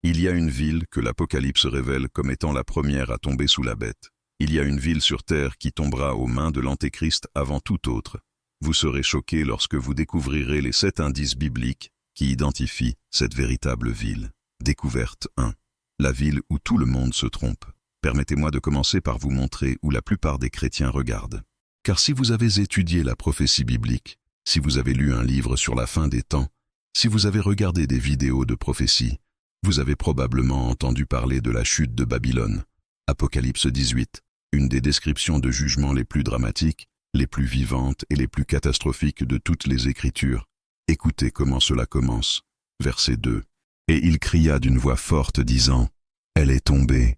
Il y a une ville que l'Apocalypse révèle comme étant la première à tomber sous la bête. Il y a une ville sur terre qui tombera aux mains de l'Antéchrist avant tout autre. Vous serez choqués lorsque vous découvrirez les 7 indices bibliques qui identifient cette véritable ville. Découverte 1. La ville où tout le monde se trompe. Permettez-moi de commencer par vous montrer où la plupart des chrétiens regardent. Car si vous avez étudié la prophétie biblique, si vous avez lu un livre sur la fin des temps, si vous avez regardé des vidéos de prophétie, vous avez probablement entendu parler de la chute de Babylone. Apocalypse 18, une des descriptions de jugement les plus dramatiques, les plus vivantes et les plus catastrophiques de toutes les Écritures. Écoutez comment cela commence. Verset 2. Et il cria d'une voix forte disant, « Elle est tombée,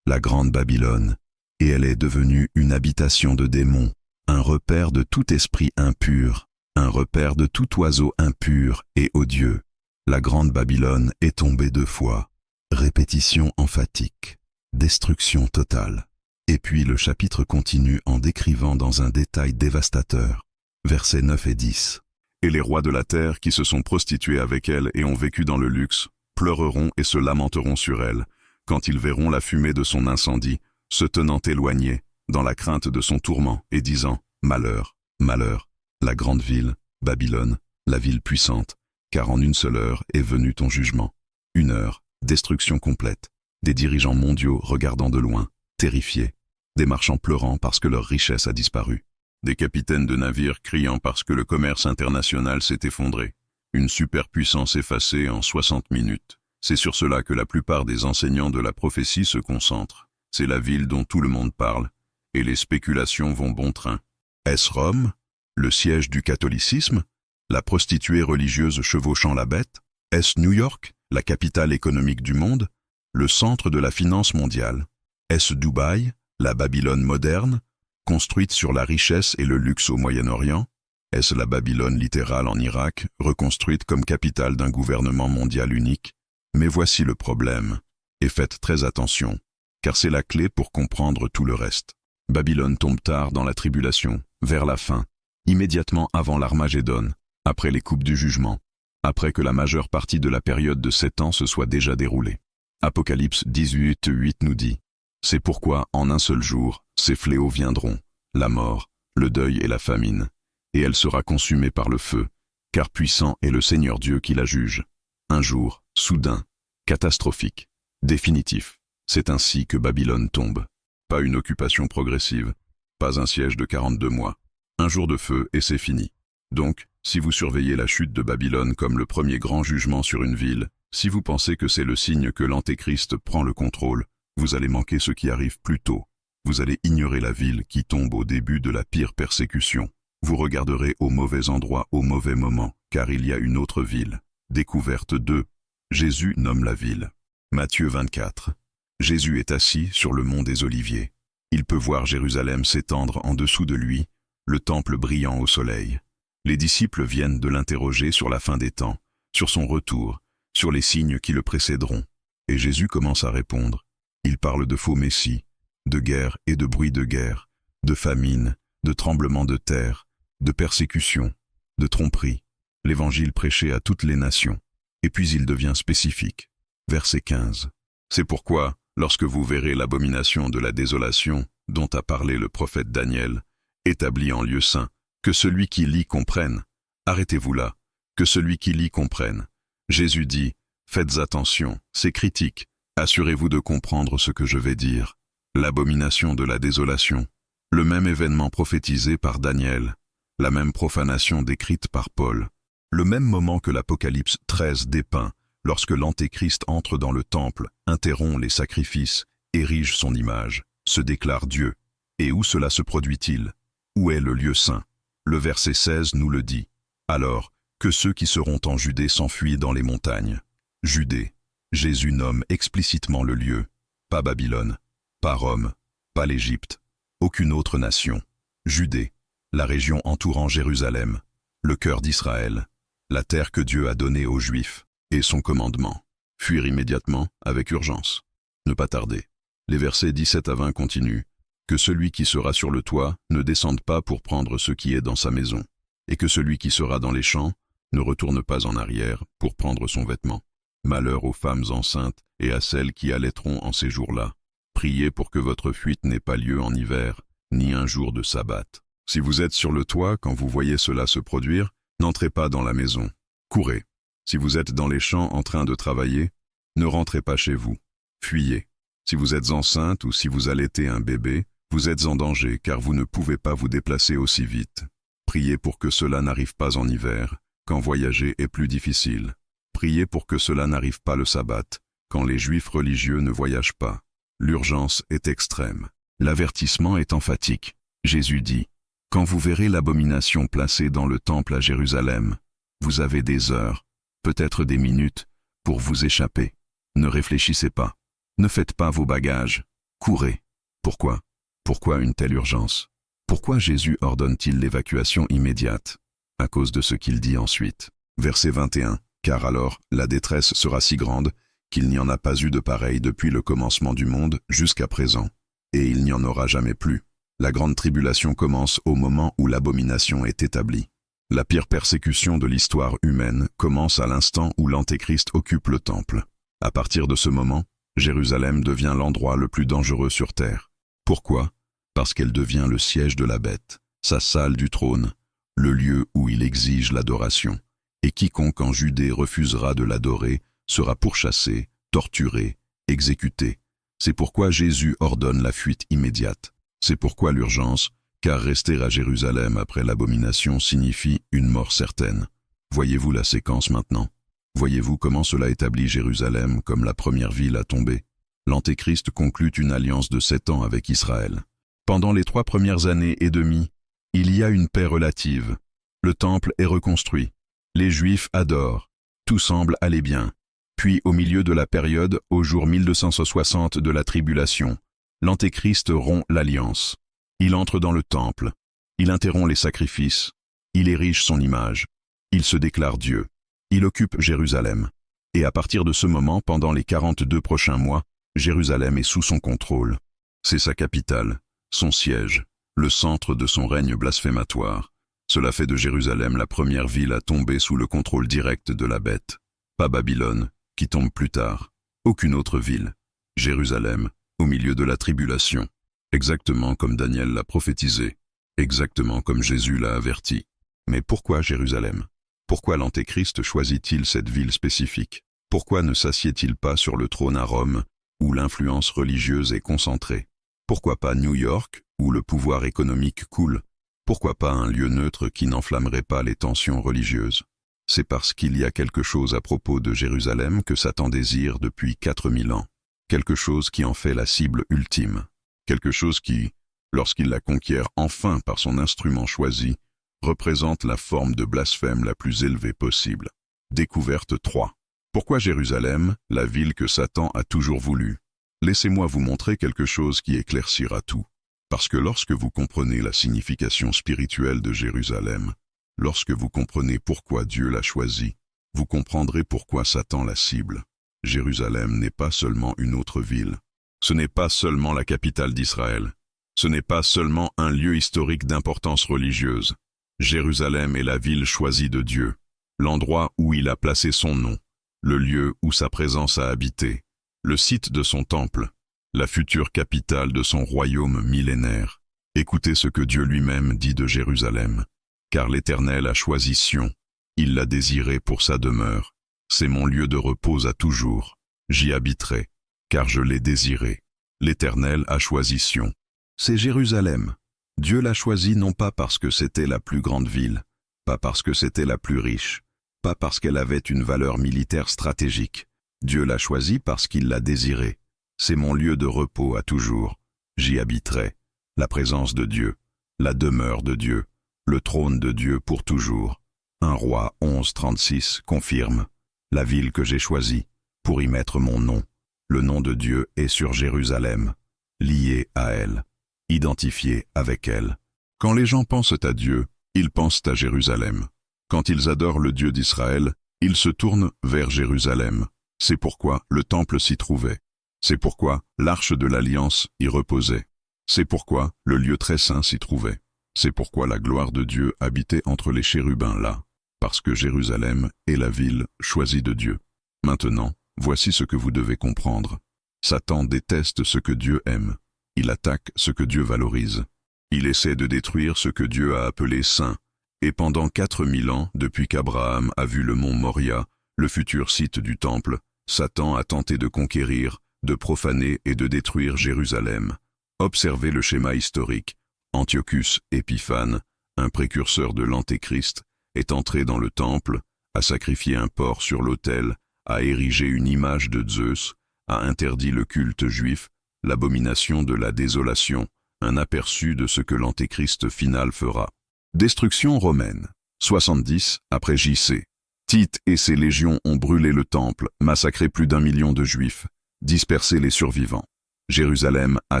la grande Babylone, et elle est devenue une habitation de démons, un repère de tout esprit impur, un repère de tout oiseau impur et odieux. La grande Babylone est tombée 2 fois. » Répétition emphatique. Destruction totale. Et puis le chapitre continue en décrivant dans un détail dévastateur. Versets 9 et 10. Et les rois de la terre qui se sont prostitués avec elle et ont vécu dans le luxe, pleureront et se lamenteront sur elle, quand ils verront la fumée de son incendie, se tenant éloignés, dans la crainte de son tourment, et disant, « Malheur, malheur, la grande ville, Babylone, la ville puissante, car en une seule heure est venu ton jugement. 1 heure, destruction complète, des dirigeants mondiaux regardant de loin, terrifiés, des marchands pleurant parce que leur richesse a disparu, des capitaines de navires criant parce que le commerce international s'est effondré, une superpuissance effacée en 60 minutes. C'est sur cela que la plupart des enseignants de la prophétie se concentrent. C'est la ville dont tout le monde parle, et les spéculations vont bon train. Est-ce Rome, le siège du catholicisme, la prostituée religieuse chevauchant la bête? Est-ce New York, la capitale économique du monde, le centre de la finance mondiale? Est-ce Dubaï, la Babylone moderne, construite sur la richesse et le luxe au Moyen-Orient? Est-ce la Babylone littérale en Irak, reconstruite comme capitale d'un gouvernement mondial unique? Mais voici le problème, et faites très attention, car c'est la clé pour comprendre tout le reste. Babylone tombe tard dans la tribulation, vers la fin, immédiatement avant l'Armagédon, après les coupes du jugement, après que la majeure partie de la période de 7 ans se soit déjà déroulée. Apocalypse 18:8 nous dit, « C'est pourquoi, en un seul jour, ces fléaux viendront, la mort, le deuil et la famine, et elle sera consumée par le feu, car puissant est le Seigneur Dieu qui la juge. Un jour, soudain, catastrophique, définitif, c'est ainsi que Babylone tombe. Pas une occupation progressive, pas un siège de 42 mois, un jour de feu et c'est fini. Donc, si vous surveillez la chute de Babylone comme le premier grand jugement sur une ville, si vous pensez que c'est le signe que l'Antéchrist prend le contrôle, vous allez manquer ce qui arrive plus tôt. Vous allez ignorer la ville qui tombe au début de la pire persécution. Vous regarderez au mauvais endroit au mauvais moment, car il y a une autre ville. Découverte 2. Jésus nomme la ville. Matthieu 24. Jésus est assis sur le mont des Oliviers. Il peut voir Jérusalem s'étendre en dessous de lui, le temple brillant au soleil. Les disciples viennent de l'interroger sur la fin des temps, sur son retour, sur les signes qui le précéderont. Et Jésus commence à répondre. Il parle de faux messies, de guerre et de bruit de guerre, de famine, de tremblements de terre, de persécution, de tromperie. L'évangile prêché à toutes les nations. Et puis il devient spécifique. Verset 15. C'est pourquoi, lorsque vous verrez l'abomination de la désolation dont a parlé le prophète Daniel, établie en lieu saint, que celui qui lit comprenne. Arrêtez-vous là, que celui qui lit comprenne. Jésus dit, faites attention, c'est critique, assurez-vous de comprendre ce que je vais dire. L'abomination de la désolation, le même événement prophétisé par Daniel, la même profanation décrite par Paul, le même moment que l'Apocalypse 13 dépeint, lorsque l'Antéchrist entre dans le temple, interrompt les sacrifices, érige son image, se déclare Dieu. Et où cela se produit-il? Où est le lieu saint? Le verset 16 nous le dit. Alors, que ceux qui seront en Judée s'enfuient dans les montagnes. Judée, Jésus nomme explicitement le lieu. Pas Babylone, pas Rome, pas l'Égypte, aucune autre nation. Judée, la région entourant Jérusalem, le cœur d'Israël, la terre que Dieu a donnée aux Juifs, et son commandement. Fuir immédiatement, avec urgence. Ne pas tarder. Les versets 17 à 20 continuent. Que celui qui sera sur le toit ne descende pas pour prendre ce qui est dans sa maison, et que celui qui sera dans les champs ne retourne pas en arrière pour prendre son vêtement. Malheur aux femmes enceintes et à celles qui allaiteront en ces jours-là. Priez pour que votre fuite n'ait pas lieu en hiver, ni un jour de sabbat. Si vous êtes sur le toit quand vous voyez cela se produire, n'entrez pas dans la maison. Courez. Si vous êtes dans les champs en train de travailler, ne rentrez pas chez vous. Fuyez. Si vous êtes enceinte ou si vous allaitez un bébé, vous êtes en danger car vous ne pouvez pas vous déplacer aussi vite. Priez pour que cela n'arrive pas en hiver, quand voyager est plus difficile. Priez pour que cela n'arrive pas le sabbat, quand les juifs religieux ne voyagent pas. L'urgence est extrême. L'avertissement est emphatique. Jésus dit, « Quand vous verrez l'abomination placée dans le temple à Jérusalem, vous avez des heures, peut-être des minutes, pour vous échapper. Ne réfléchissez pas. Ne faites pas vos bagages. Courez. » Pourquoi? Pourquoi une telle urgence? Pourquoi Jésus ordonne-t-il l'évacuation immédiate? À cause de ce qu'il dit ensuite. Verset 21. Car alors, la détresse sera si grande qu'il n'y en a pas eu de pareil depuis le commencement du monde jusqu'à présent, et il n'y en aura jamais plus. La grande tribulation commence au moment où l'abomination est établie. La pire persécution de l'histoire humaine commence à l'instant où l'Antéchrist occupe le temple. À partir de ce moment, Jérusalem devient l'endroit le plus dangereux sur terre. Pourquoi? Parce qu'elle devient le siège de la bête, sa salle du trône, le lieu où il exige l'adoration. Et quiconque en Judée refusera de l'adorer sera pourchassé, torturé, exécuté. C'est pourquoi Jésus ordonne la fuite immédiate. C'est pourquoi l'urgence, car rester à Jérusalem après l'abomination signifie une mort certaine. Voyez-vous la séquence maintenant? Voyez-vous comment cela établit Jérusalem comme la première ville à tomber? L'Antéchrist conclut une alliance de 7 ans avec Israël. Pendant les 3 premières années et demie, il y a une paix relative. Le temple est reconstruit. Les Juifs adorent. Tout semble aller bien. Puis, au milieu de la période, au jour 1260 de la tribulation, l'Antéchrist rompt l'alliance. Il entre dans le temple. Il interrompt les sacrifices. Il érige son image. Il se déclare Dieu. Il occupe Jérusalem. Et à partir de ce moment, pendant les 42 prochains mois, Jérusalem est sous son contrôle. C'est sa capitale, son siège, le centre de son règne blasphématoire. Cela fait de Jérusalem la première ville à tomber sous le contrôle direct de la bête. Pas Babylone, qui tombe plus tard. Aucune autre ville. Jérusalem, au milieu de la tribulation. Exactement comme Daniel l'a prophétisé. Exactement comme Jésus l'a averti. Mais pourquoi Jérusalem? Pourquoi l'Antéchrist choisit-il cette ville spécifique? Pourquoi ne s'assied-il pas sur le trône à Rome, où l'influence religieuse est concentrée? Pourquoi pas New York, où le pouvoir économique coule? Pourquoi pas un lieu neutre qui n'enflammerait pas les tensions religieuses? C'est parce qu'il y a quelque chose à propos de Jérusalem que Satan désire depuis 4000 ans. Quelque chose qui en fait la cible ultime. Quelque chose qui, lorsqu'il la conquiert enfin par son instrument choisi, représente la forme de blasphème la plus élevée possible. Découverte 3. Pourquoi Jérusalem, la ville que Satan a toujours voulu? Laissez-moi vous montrer quelque chose qui éclaircira tout. Parce que lorsque vous comprenez la signification spirituelle de Jérusalem, lorsque vous comprenez pourquoi Dieu l'a choisi, vous comprendrez pourquoi Satan la cible. Jérusalem n'est pas seulement une autre ville. Ce n'est pas seulement la capitale d'Israël. Ce n'est pas seulement un lieu historique d'importance religieuse. Jérusalem est la ville choisie de Dieu, l'endroit où il a placé son nom, le lieu où sa présence a habité, le site de son temple, la future capitale de son royaume millénaire. Écoutez ce que Dieu lui-même dit de Jérusalem. Car l'Éternel a choisi Sion, il l'a désiré pour sa demeure. C'est mon lieu de repos à toujours. J'y habiterai, car je l'ai désiré. L'Éternel a choisi Sion. C'est Jérusalem. Dieu l'a choisi non pas parce que c'était la plus grande ville, pas parce que c'était la plus riche, pas parce qu'elle avait une valeur militaire stratégique. Dieu l'a choisi parce qu'il l'a désiré. C'est mon lieu de repos à toujours. J'y habiterai. La présence de Dieu, la demeure de Dieu, le trône de Dieu pour toujours. 1 Roi 11:36 confirme. La ville que j'ai choisie, pour y mettre mon nom. Le nom de Dieu est sur Jérusalem, lié à elle, identifié avec elle. Quand les gens pensent à Dieu, ils pensent à Jérusalem. Quand ils adorent le Dieu d'Israël, ils se tournent vers Jérusalem. C'est pourquoi le temple s'y trouvait. C'est pourquoi l'arche de l'Alliance y reposait. C'est pourquoi le lieu très saint s'y trouvait. C'est pourquoi la gloire de Dieu habitait entre les chérubins là, parce que Jérusalem est la ville choisie de Dieu. Maintenant, voici ce que vous devez comprendre. Satan déteste ce que Dieu aime. Il attaque ce que Dieu valorise. Il essaie de détruire ce que Dieu a appelé saint. Et pendant 4000 ans, depuis qu'Abraham a vu le mont Moria, le futur site du temple, Satan a tenté de conquérir, de profaner et de détruire Jérusalem. Observez le schéma historique. Antiochus Épiphane, un précurseur de l'Antéchrist, est entré dans le temple, a sacrifié un porc sur l'autel, a érigé une image de Zeus, a interdit le culte juif, l'abomination de la désolation, un aperçu de ce que l'Antéchrist final fera. Destruction romaine. 70 après J.C. Tite et ses légions ont brûlé le temple, massacré plus d'1 million de juifs, dispersé les survivants. Jérusalem a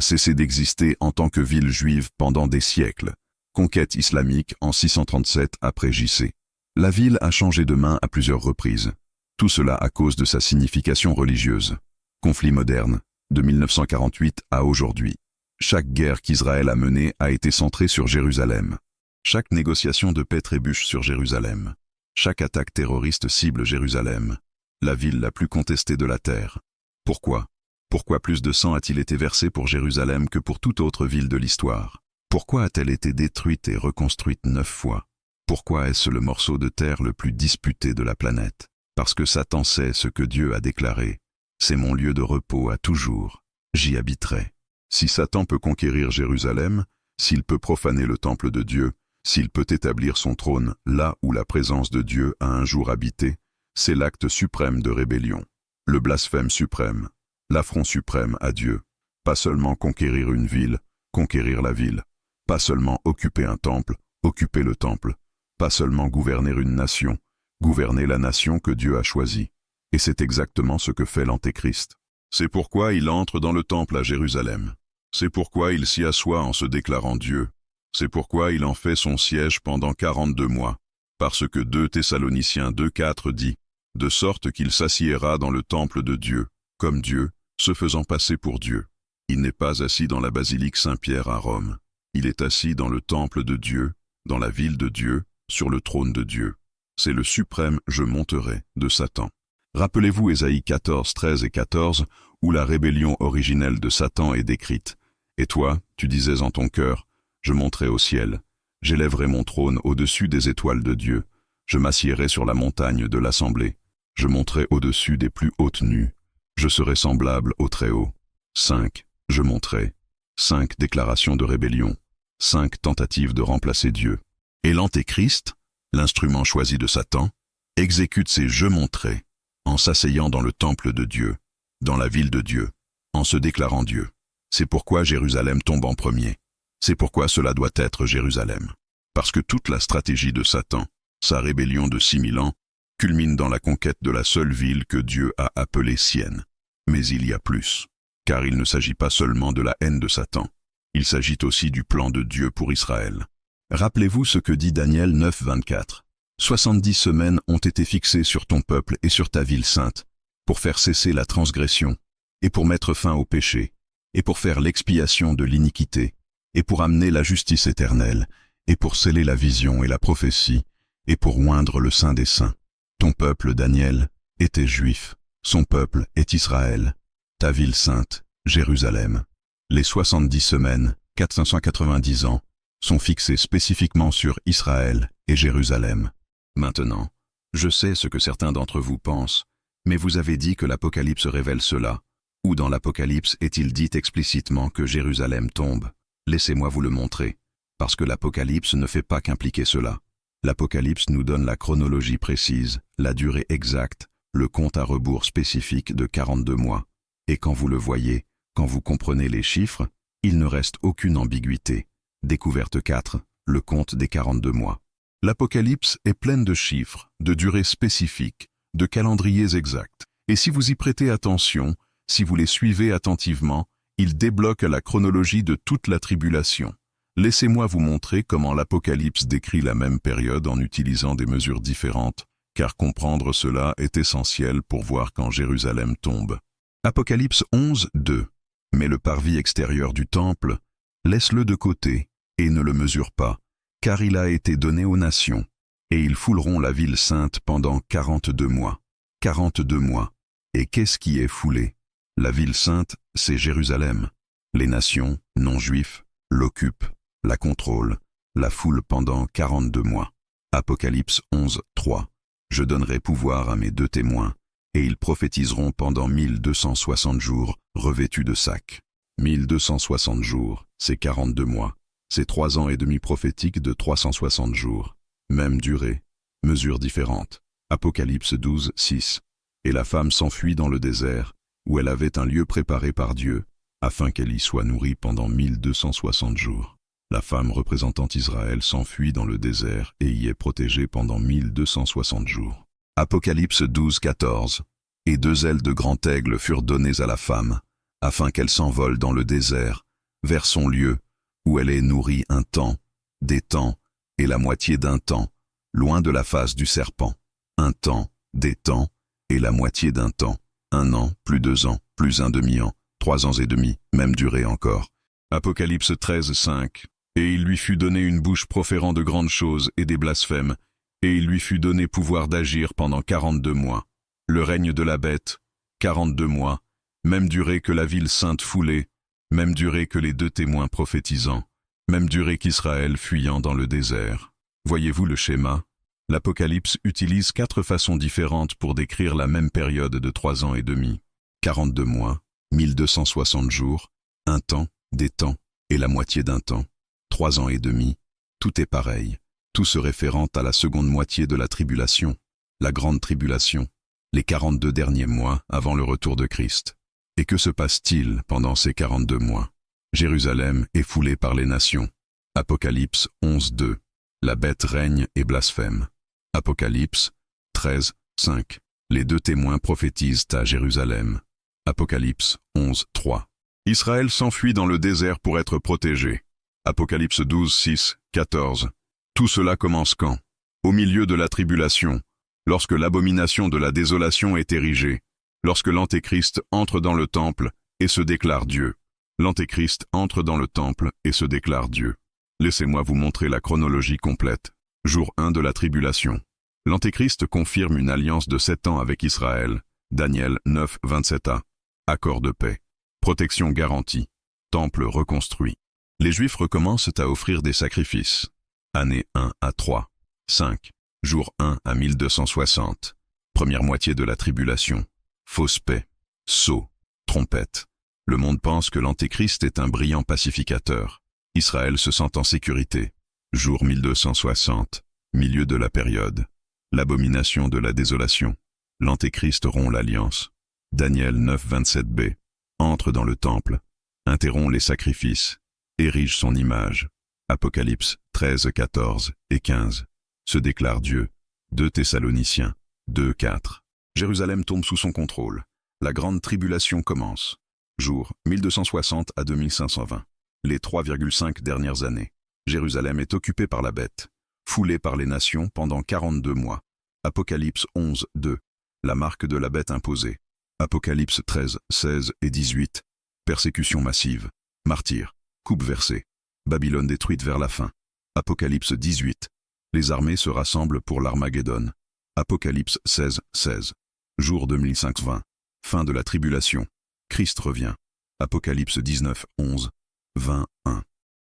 cessé d'exister en tant que ville juive pendant des siècles. Conquête islamique en 637 après J.C. La ville a changé de main à plusieurs reprises. Tout cela à cause de sa signification religieuse. Conflit moderne, de 1948 à aujourd'hui. Chaque guerre qu'Israël a menée a été centrée sur Jérusalem. Chaque négociation de paix trébuche sur Jérusalem. Chaque attaque terroriste cible Jérusalem, la ville la plus contestée de la terre. Pourquoi ? Pourquoi plus de sang a-t-il été versé pour Jérusalem que pour toute autre ville de l'histoire? Pourquoi a-t-elle été détruite et reconstruite 9 fois? Pourquoi est-ce le morceau de terre le plus disputé de la planète? Parce que Satan sait ce que Dieu a déclaré. C'est mon lieu de repos à toujours. J'y habiterai. Si Satan peut conquérir Jérusalem, s'il peut profaner le temple de Dieu, s'il peut établir son trône là où la présence de Dieu a un jour habité, c'est l'acte suprême de rébellion, le blasphème suprême, l'affront suprême à Dieu. Pas seulement conquérir une ville, conquérir la ville. Pas seulement occuper un temple, occuper le temple. Pas seulement gouverner une nation, gouverner la nation que Dieu a choisie. Et c'est exactement ce que fait l'Antéchrist. C'est pourquoi il entre dans le temple à Jérusalem. C'est pourquoi il s'y assoit en se déclarant Dieu. C'est pourquoi il en fait son siège pendant 42 mois. Parce que 2 Thessaloniciens 2,4 dit « De sorte qu'il s'assiera dans le temple de Dieu, comme Dieu, se faisant passer pour Dieu. Il n'est pas assis dans la basilique Saint-Pierre à Rome. Il est assis dans le temple de Dieu, dans la ville de Dieu, sur le trône de Dieu. C'est le suprême « Je monterai » de Satan. Rappelez-vous Ésaïe 14, 13 et 14, où la rébellion originelle de Satan est décrite. « Et toi, tu disais en ton cœur, je monterai au ciel, j'élèverai mon trône au-dessus des étoiles de Dieu, je m'assiérai sur la montagne de l'assemblée, je monterai au-dessus des plus hautes nues, je serai semblable au Très-Haut. » 5. Je monterai. 5 déclarations de rébellion. 5 tentatives de remplacer Dieu. Et l'Antéchrist, l'instrument choisi de Satan, exécute ces « je monterai » en s'asseyant dans le temple de Dieu, dans la ville de Dieu, en se déclarant Dieu. C'est pourquoi Jérusalem tombe en premier. C'est pourquoi cela doit être Jérusalem. Parce que toute la stratégie de Satan, sa rébellion de 6000 ans, culmine dans la conquête de la seule ville que Dieu a appelée sienne. Mais il y a plus. Car il ne s'agit pas seulement de la haine de Satan. Il s'agit aussi du plan de Dieu pour Israël. Rappelez-vous ce que dit Daniel 9, 24. 70 semaines ont été fixées sur ton peuple et sur ta ville sainte, pour faire cesser la transgression, et pour mettre fin au péché, et pour faire l'expiation de l'iniquité, et pour amener la justice éternelle, et pour sceller la vision et la prophétie, et pour oindre le Saint des Saints. Ton peuple, Daniel, était juif, son peuple est Israël, ta ville sainte, Jérusalem. Les 70 semaines, 490 ans, sont fixées spécifiquement sur Israël et Jérusalem. Maintenant, je sais ce que certains d'entre vous pensent, mais vous avez dit que l'Apocalypse révèle cela. Où dans l'Apocalypse est-il dit explicitement que Jérusalem tombe? Laissez-moi vous le montrer, parce que l'Apocalypse ne fait pas qu'impliquer cela. L'Apocalypse nous donne la chronologie précise, la durée exacte, le compte à rebours spécifique de 42 mois. Et quand vous le voyez, quand vous comprenez les chiffres, il ne reste aucune ambiguïté. Découverte 4, le compte des 42 mois. L'Apocalypse est pleine de chiffres, de durées spécifiques, de calendriers exacts. Et si vous y prêtez attention, si vous les suivez attentivement, il débloque la chronologie de toute la tribulation. Laissez-moi vous montrer comment l'Apocalypse décrit la même période en utilisant des mesures différentes, car comprendre cela est essentiel pour voir quand Jérusalem tombe. Apocalypse 11, 2. Mais le parvis extérieur du temple, laisse-le de côté et ne le mesure pas, car il a été donné aux nations, et ils fouleront la ville sainte pendant 42 mois. 42 mois. Et qu'est-ce qui est foulé? La ville sainte, c'est Jérusalem. Les nations, non-juifs, l'occupent, la contrôlent, la foulent pendant 42 mois. Apocalypse 11, 3. Je donnerai pouvoir à mes 2 témoins, et ils prophétiseront pendant 1260 jours, revêtus de sacs. 1260 jours, c'est 42 mois. C'est 3 ans et demi prophétiques de 360 jours. Même durée, mesure différente. Apocalypse 12, 6. Et la femme s'enfuit dans le désert, où elle avait un lieu préparé par Dieu, afin qu'elle y soit nourrie pendant 1260 jours. La femme représentant Israël s'enfuit dans le désert et y est protégée pendant 1260 jours. Apocalypse 12, 14. Et 2 ailes de grand aigle furent données à la femme, afin qu'elle s'envole dans le désert, vers son lieu, où elle est nourrie un temps, des temps, et la moitié d'un temps, loin de la face du serpent. Un temps, des temps, et la moitié d'un temps. 1 an, plus 2 ans, plus un demi-an, 3 ans et demi, même durée encore. Apocalypse 13, 5. Et il lui fut donné une bouche proférant de grandes choses et des blasphèmes, et il lui fut donné pouvoir d'agir pendant 42 mois. Le règne de la bête, 42 mois, même durée que la ville sainte foulée, même durée que les 2 témoins prophétisant, même durée qu'Israël fuyant dans le désert. Voyez-vous le schéma? L'Apocalypse utilise 4 façons différentes pour décrire la même période de 3 ans et demi. 42 mois, 1260 jours, un temps, des temps, et la moitié d'un temps. 3 ans et demi, tout est pareil, tout se référant à la seconde moitié de la tribulation, la grande tribulation, les 42 derniers mois avant le retour de Christ. Et que se passe-t-il pendant ces 42 mois? Jérusalem est foulée par les nations. Apocalypse 11, 2. La bête règne et blasphème. Apocalypse 13, 5. Les 2 témoins prophétisent à Jérusalem. Apocalypse 11, 3. Israël s'enfuit dans le désert pour être protégé. Apocalypse 12, 6, 14. Tout cela commence quand? Au milieu de la tribulation, lorsque l'abomination de la désolation est érigée, lorsque l'Antéchrist entre dans le temple et se déclare Dieu. L'Antéchrist entre dans le temple et se déclare Dieu. Laissez-moi vous montrer la chronologie complète. Jour 1 de la tribulation. L'Antéchrist confirme une alliance de 7 ans avec Israël. Daniel 9, 27a. Accord de paix. Protection garantie. Temple reconstruit. Les Juifs recommencent à offrir des sacrifices. Année 1 à 3. 5. Jour 1 à 1260. Première moitié de la tribulation. Fausse paix. Sceau. Trompette. Le monde pense que l'Antéchrist est un brillant pacificateur. Israël se sent en sécurité. Jour 1260. Milieu de la période. L'abomination de la désolation. L'Antéchrist rompt l'alliance. Daniel 9, 27b. Entre dans le temple. Interrompt les sacrifices. Érige son image. Apocalypse 13, 14 et 15. Se déclare Dieu. 2 Thessaloniciens 2, 4. Jérusalem tombe sous son contrôle. La grande tribulation commence. Jour 1260 à 2520. Les 3,5 dernières années. Jérusalem est occupée par la bête. Foulée par les nations pendant 42 mois. Apocalypse 11, 2. La marque de la bête imposée. Apocalypse 13, 16 et 18. Persécution massive. Martyrs. Coupe versée. Babylone détruite vers la fin. Apocalypse 18. Les armées se rassemblent pour l'Armageddon. Apocalypse 16, 16. Jour 2520. Fin de la tribulation. Christ revient. Apocalypse 19, 11. 21.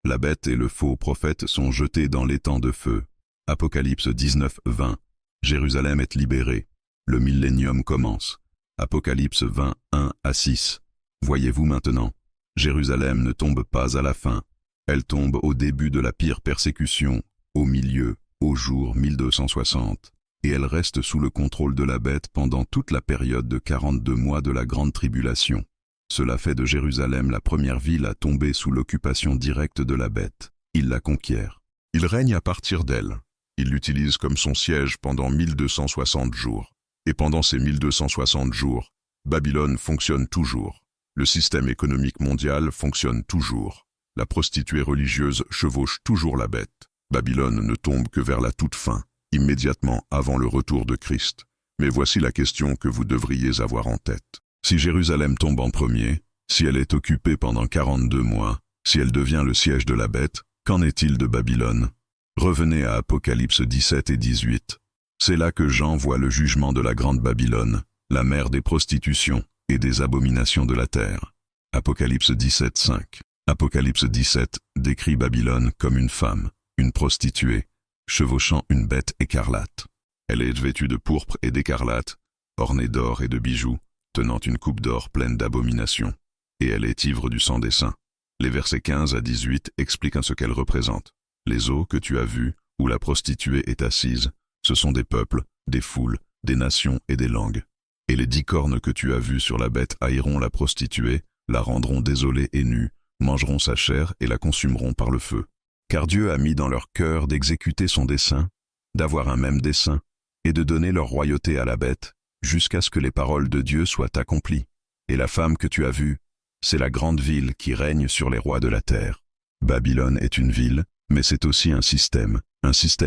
La bête et le faux prophète sont jetés dans l'étang de feu. Apocalypse 19, 20. Jérusalem est libérée. Le millénium commence. Apocalypse 20, 1 à 6. Voyez-vous maintenant, Jérusalem ne tombe pas à la fin. Elle tombe au début de la pire persécution, au milieu, au jour 1260, et elle reste sous le contrôle de la bête pendant toute la période de 42 mois de la grande tribulation. Cela fait de Jérusalem la première ville à tomber sous l'occupation directe de la bête. Il la conquiert. Il règne à partir d'elle. Il l'utilise comme son siège pendant 1260 jours. Et pendant ces 1260 jours, Babylone fonctionne toujours. Le système économique mondial fonctionne toujours. La prostituée religieuse chevauche toujours la bête. Babylone ne tombe que vers la toute fin, immédiatement avant le retour de Christ. Mais voici la question que vous devriez avoir en tête. Si Jérusalem tombe en premier, si elle est occupée pendant 42 mois, si elle devient le siège de la bête, qu'en est-il de Babylone? Revenez à Apocalypse 17 et 18. C'est là que Jean voit le jugement de la grande Babylone. la mère des prostitutions et des abominations de la terre. Apocalypse 17, 5. Apocalypse 17 décrit Babylone comme une femme, une prostituée, chevauchant une bête écarlate. Elle est vêtue de pourpre et d'écarlate, ornée d'or et de bijoux, tenant une coupe d'or pleine d'abominations, et elle est ivre du sang des saints. Les versets 15 à 18 expliquent ce qu'elle représente. Les eaux que tu as vues, où la prostituée est assise, ce sont des peuples, des foules, des nations et des langues. Et les 10 cornes que tu as vues sur la bête haïront la prostituée, la rendront désolée et nue, mangeront sa chair et la consumeront par le feu. Car Dieu a mis dans leur cœur d'exécuter son dessein, d'avoir un même dessein, et de donner leur royauté à la bête, jusqu'à ce que les paroles de Dieu soient accomplies. Et la femme que tu as vue, c'est la grande ville qui règne sur les rois de la terre. Babylone est une ville, mais c'est aussi un système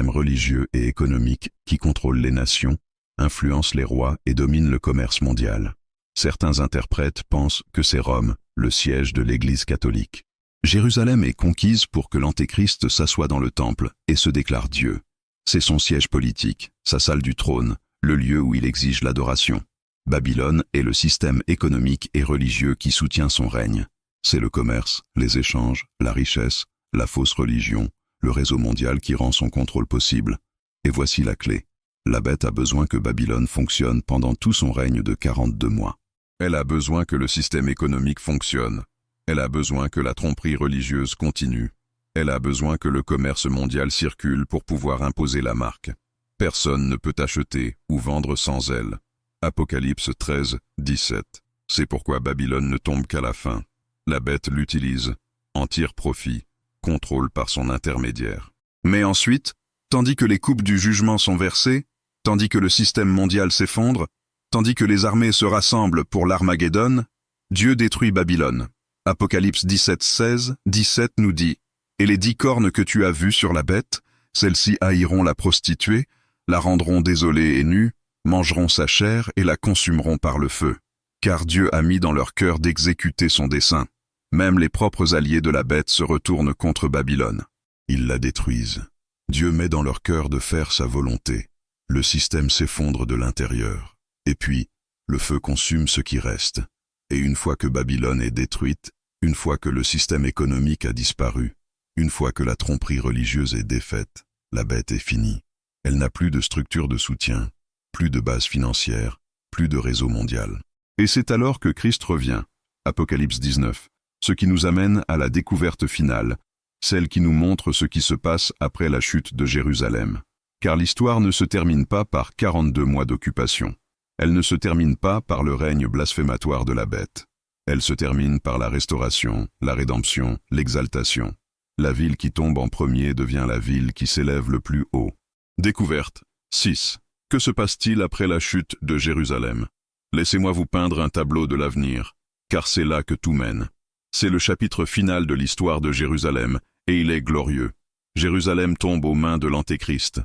religieux et économique qui contrôle les nations, influence les rois et domine le commerce mondial. Certains interprètes pensent que c'est Rome, le siège de l'Église catholique. Jérusalem est conquise pour que l'Antéchrist s'assoie dans le temple et se déclare Dieu. C'est son siège politique, sa salle du trône, le lieu où il exige l'adoration. Babylone est le système économique et religieux qui soutient son règne. C'est le commerce, les échanges, la richesse, la fausse religion, le réseau mondial qui rend son contrôle possible. Et voici la clé. La bête a besoin que Babylone fonctionne pendant tout son règne de 42 mois. Elle a besoin que le système économique fonctionne. Elle a besoin que la tromperie religieuse continue. Elle a besoin que le commerce mondial circule pour pouvoir imposer la marque. Personne ne peut acheter ou vendre sans elle. Apocalypse 13, 17. C'est pourquoi Babylone ne tombe qu'à la fin. La bête l'utilise, en tire profit, contrôle par son intermédiaire. Mais ensuite, tandis que les coupes du jugement sont versées, tandis que le système mondial s'effondre, tandis que les armées se rassemblent pour l'Armageddon, Dieu détruit Babylone. Apocalypse 17, 16, 17 nous dit « Et les 10 cornes que tu as vues sur la bête, celles-ci haïront la prostituée, la rendront désolée et nue, mangeront sa chair et la consumeront par le feu. Car Dieu a mis dans leur cœur d'exécuter son dessein. Même les propres alliés de la bête se retournent contre Babylone. Ils la détruisent. Dieu met dans leur cœur de faire sa volonté. Le système s'effondre de l'intérieur. Et puis, le feu consume ce qui reste. Et une fois que Babylone est détruite, une fois que le système économique a disparu, une fois que la tromperie religieuse est défaite, la bête est finie. Elle n'a plus de structure de soutien, plus de base financière, plus de réseau mondial. Et c'est alors que Christ revient, Apocalypse 19, ce qui nous amène à la découverte finale, celle qui nous montre ce qui se passe après la chute de Jérusalem. Car l'histoire ne se termine pas par 42 mois d'occupation. Elle ne se termine pas par le règne blasphématoire de la bête. Elle se termine par la restauration, la rédemption, l'exaltation. La ville qui tombe en premier devient la ville qui s'élève le plus haut. Découverte 6. Que se passe-t-il après la chute de Jérusalem? Laissez-moi vous peindre un tableau de l'avenir, car c'est là que tout mène. C'est le chapitre final de l'histoire de Jérusalem, et il est glorieux. Jérusalem tombe aux mains de l'Antéchrist.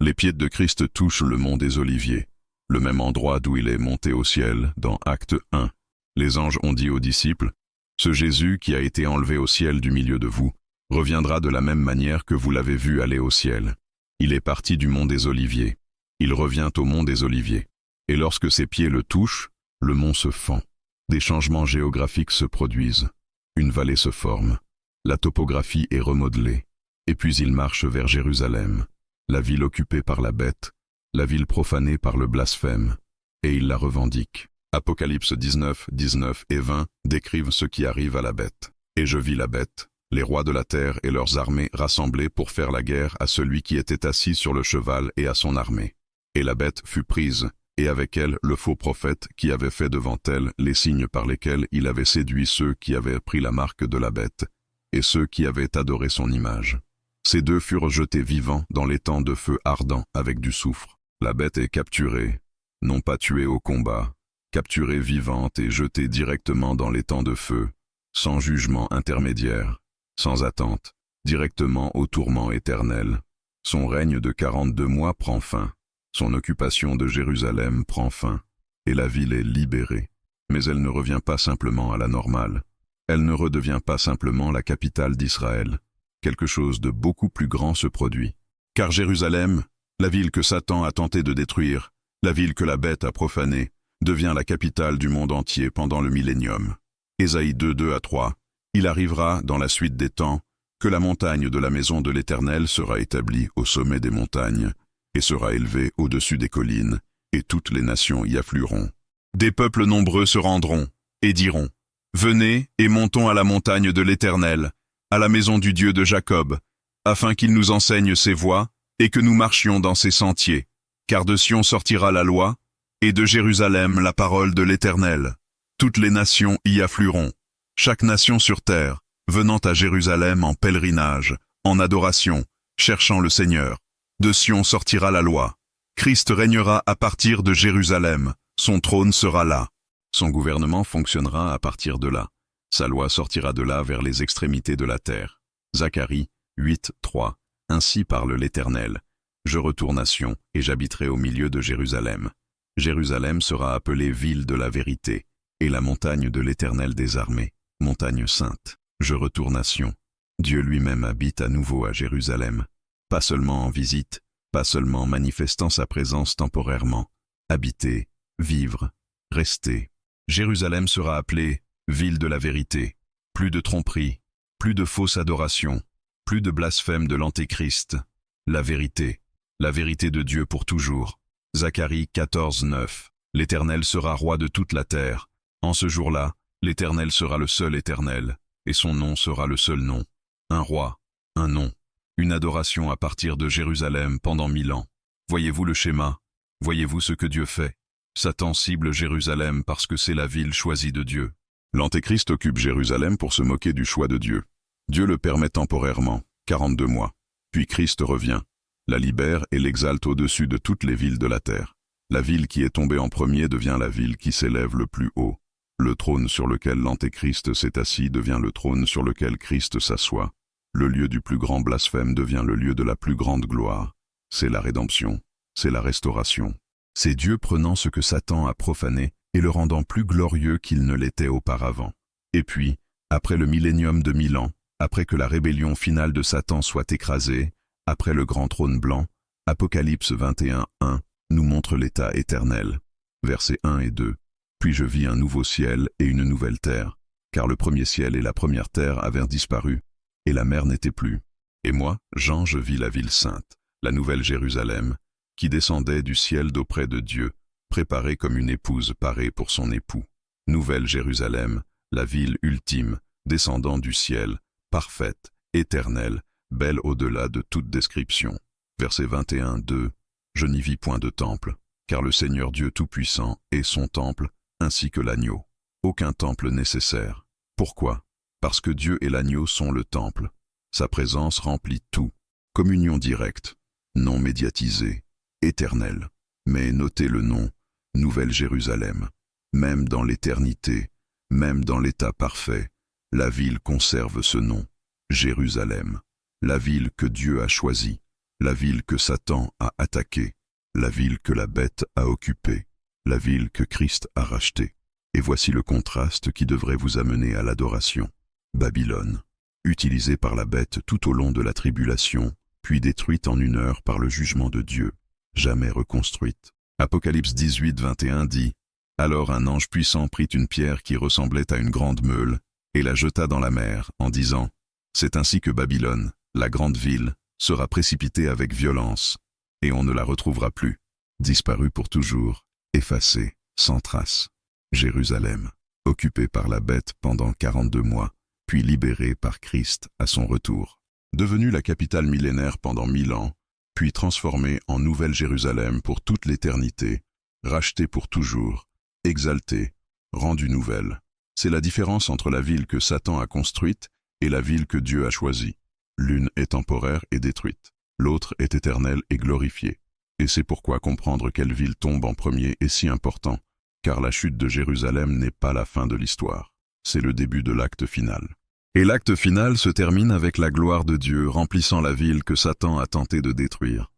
Les pieds de Christ touchent le mont des Oliviers, le même endroit d'où il est monté au ciel, dans Acte 1. Les anges ont dit aux disciples, « Ce Jésus qui a été enlevé au ciel du milieu de vous, reviendra de la même manière que vous l'avez vu aller au ciel. Il est parti du mont des Oliviers. Il revient au mont des Oliviers. Et lorsque ses pieds le touchent, le mont se fend. Des changements géographiques se produisent. Une vallée se forme. La topographie est remodelée. Et puis il marche vers Jérusalem, la ville occupée par la bête, la ville profanée par le blasphème, et il la revendique. Apocalypse 19, 19 et 20 décrivent ce qui arrive à la bête. Et je vis la bête, les rois de la terre et leurs armées rassemblés pour faire la guerre à celui qui était assis sur le cheval et à son armée. Et la bête fut prise, et avec elle le faux prophète qui avait fait devant elle les signes par lesquels il avait séduit ceux qui avaient pris la marque de la bête, et ceux qui avaient adoré son image. Ces deux furent jetés vivants dans l'étang de feu ardent avec du soufre. La bête est capturée, non pas tuée au combat, capturée vivante et jetée directement dans l'étang de feu, sans jugement intermédiaire, sans attente, directement au tourment éternel. Son règne de 42 mois prend fin, son occupation de Jérusalem prend fin, et la ville est libérée. Mais elle ne revient pas simplement à la normale. Elle ne redevient pas simplement la capitale d'Israël. Quelque chose de beaucoup plus grand se produit. Car Jérusalem, la ville que Satan a tenté de détruire, la ville que la bête a profanée, devient la capitale du monde entier pendant le millénium. Ésaïe 2, 2-3. Il arrivera, dans la suite des temps, que la montagne de la maison de l'Éternel sera établie au sommet des montagnes, et sera élevée au-dessus des collines, et toutes les nations y afflueront. Des peuples nombreux se rendront, et diront, « Venez et montons à la montagne de l'Éternel, à la maison du Dieu de Jacob, afin qu'il nous enseigne ses voies, et que nous marchions dans ses sentiers. Car de Sion sortira la loi, et de Jérusalem la parole de l'Éternel. Toutes les nations y afflueront, chaque nation sur terre, venant à Jérusalem en pèlerinage, en adoration, cherchant le Seigneur. De Sion sortira la loi. Christ régnera à partir de Jérusalem, son trône sera là. Son gouvernement fonctionnera à partir de là. Sa loi sortira de là vers les extrémités de la terre. Zacharie 8, 3. Ainsi parle l'Éternel. Je retourne à Sion, et j'habiterai au milieu de Jérusalem. Jérusalem sera appelée ville de la vérité, et la montagne de l'Éternel des armées, montagne sainte. Je retourne à Sion. Dieu lui-même habite à nouveau à Jérusalem. Pas seulement en visite, pas seulement manifestant sa présence temporairement. Habiter, vivre, rester. Jérusalem sera appelée ville de la vérité. Plus de tromperie, plus de fausse adoration, plus de blasphème de l'Antéchrist. La vérité de Dieu pour toujours. Zacharie 14, 9. L'Éternel sera roi de toute la terre. En ce jour-là, l'Éternel sera le seul Éternel, et son nom sera le seul nom. Un roi, un nom, une adoration à partir de Jérusalem pendant 1000 ans. Voyez-vous le schéma? Voyez-vous ce que Dieu fait? Satan cible Jérusalem parce que c'est la ville choisie de Dieu. L'Antéchrist occupe Jérusalem pour se moquer du choix de Dieu. Dieu le permet temporairement, 42 mois. Puis Christ revient, la libère et l'exalte au-dessus de toutes les villes de la terre. La ville qui est tombée en premier devient la ville qui s'élève le plus haut. Le trône sur lequel l'Antéchrist s'est assis devient le trône sur lequel Christ s'assoit. Le lieu du plus grand blasphème devient le lieu de la plus grande gloire. C'est la rédemption, c'est la restauration. C'est Dieu prenant ce que Satan a profané et le rendant plus glorieux qu'il ne l'était auparavant. Et puis, après le millénium de 1000 ans, après que la rébellion finale de Satan soit écrasée, après le grand trône blanc, Apocalypse 21, 1, nous montre l'état éternel. Versets 1 et 2. Puis je vis un nouveau ciel et une nouvelle terre, car le premier ciel et la première terre avaient disparu, et la mer n'était plus. Et moi, Jean, je vis la ville sainte, la nouvelle Jérusalem, qui descendait du ciel d'auprès de Dieu, préparée comme une épouse parée pour son époux. Nouvelle Jérusalem, la ville ultime, descendant du ciel, parfaite, éternelle, belle au-delà de toute description. Verset 21, 2. Je n'y vis point de temple, car le Seigneur Dieu Tout-Puissant est son temple, ainsi que l'agneau. Aucun temple nécessaire. Pourquoi? Parce que Dieu et l'agneau sont le temple. Sa présence remplit tout. Communion directe, non médiatisée, éternelle. Mais notez le nom, Nouvelle Jérusalem. Même dans l'éternité, même dans l'état parfait, la ville conserve ce nom, Jérusalem. La ville que Dieu a choisie, la ville que Satan a attaquée, la ville que la bête a occupée, la ville que Christ a rachetée. Et voici le contraste qui devrait vous amener à l'adoration. Babylone, utilisée par la bête tout au long de la tribulation, puis détruite en 1 heure par le jugement de Dieu, jamais reconstruite. Apocalypse 18, 21 dit « Alors un ange puissant prit une pierre qui ressemblait à une grande meule, et la jeta dans la mer, en disant « C'est ainsi que Babylone, la grande ville, sera précipitée avec violence, et on ne la retrouvera plus, disparue pour toujours, effacée, sans trace. Jérusalem, occupée par la bête pendant 42 mois, puis libérée par Christ à son retour. Devenue la capitale millénaire pendant 1000 ans, puis transformée en Nouvelle Jérusalem pour toute l'éternité, rachetée pour toujours, exaltée, rendue nouvelle. C'est la différence entre la ville que Satan a construite et la ville que Dieu a choisie. L'une est temporaire et détruite, l'autre est éternelle et glorifiée. Et c'est pourquoi comprendre quelle ville tombe en premier est si important, car la chute de Jérusalem n'est pas la fin de l'histoire, c'est le début de l'acte final. Et l'acte final se termine avec la gloire de Dieu remplissant la ville que Satan a tenté de détruire.